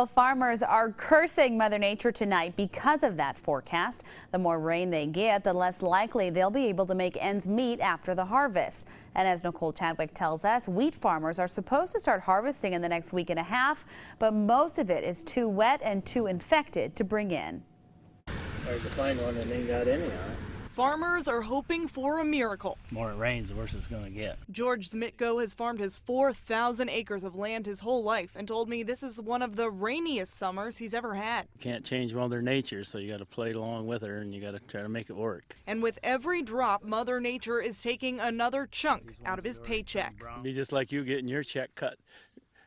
Farmers are cursing Mother Nature tonight because of that forecast. The more rain they get, the less likely they'll be able to make ends meet after the harvest. And as Nicole Chadwick tells us, wheat farmers are supposed to start harvesting in the next week and a half, but most of it is too wet and too infected to bring in. Hard to find one that ain't got any on it. Farmers are hoping for a miracle. The more it rains, the worse it's going to get. George Zmitko has farmed his 4,000 acres of land his whole life and told me this is one of the rainiest summers he's ever had. You can't change Mother Nature, so you got to play along with her and you got to try to make it work. And with every drop, Mother Nature is taking another chunk out of his paycheck. It'd be just like you getting your check cut.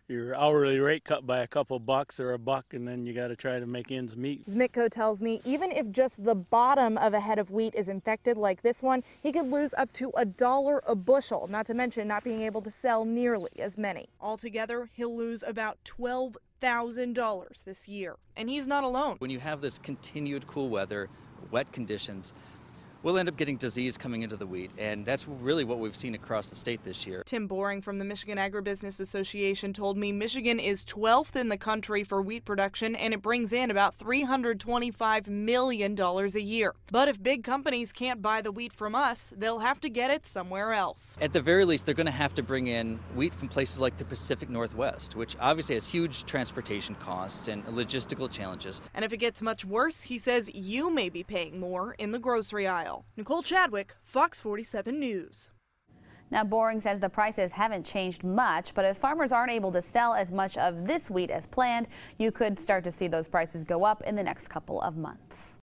Your hourly rate cut by a couple bucks or a buck, and then you got to try to make ends meet. Zmitko tells me even if just the bottom of a head of wheat is infected like this one, he could lose up to $1 a bushel, not to mention not being able to sell nearly as many. Altogether, he'll lose about $12,000 this year. And he's not alone. When you have this continued cool weather, wet conditions, we'll end up getting disease coming into the wheat, and that's really what we've seen across the state this year. Tim Boring from the Michigan Agribusiness Association told me Michigan is 12th in the country for wheat production, and it brings in about $325 million a year. But if big companies can't buy the wheat from us, they'll have to get it somewhere else. At the very least, they're going to have to bring in wheat from places like the Pacific Northwest, which obviously has huge transportation costs and logistical challenges. And if it gets much worse, he says you may be paying more in the grocery aisle. Nicole Chadwick, Fox 47 News. Now, Boring says the prices haven't changed much, but if farmers aren't able to sell as much of this wheat as planned, you could start to see those prices go up in the next couple of months.